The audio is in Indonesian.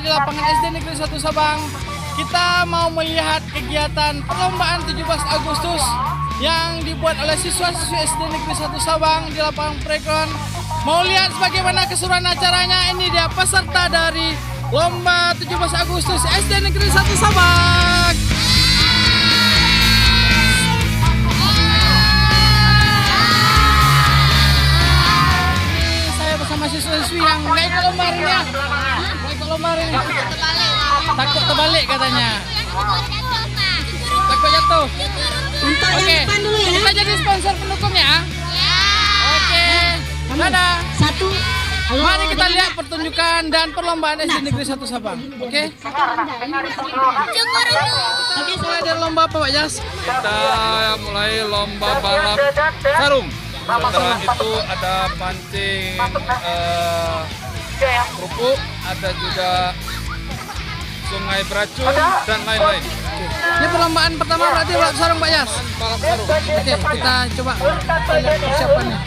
di lapangan SD Negeri 1 Sabang. Kita mau melihat kegiatan perlombaan 17 Agustus yang dibuat oleh siswa-siswi SD Negeri 1 Sabang di lapangan playground. Mau lihat bagaimana keseruan acaranya. Ini dia peserta dari lomba 17 Agustus SD Negeri 1 Sabang. Saya bersama siswa-siswi yang nggak ikut lomba hari ini ya. Nggak ikut lomba hari ini. Takut terbalik katanya. Takut jatuh. Untuk Oke, yang depan dulu ya. kita jadi sponsor pendukungnya. Oke, dadah. Satu. Halo, Mari kita lihat pertunjukan dan perlombaan SD Negeri 1 Sabang. Oke. Oke, mulai dari lomba apa Pak Jas? Kita mulai lomba balap sarung. Setelah itu ada pancing kerupuk, ada juga sungai beracun dan lain-lain. Ini perlombaan pertama berarti balap sarung Pak Jas. Balap sarung. Oke, kita coba lihat persiapannya.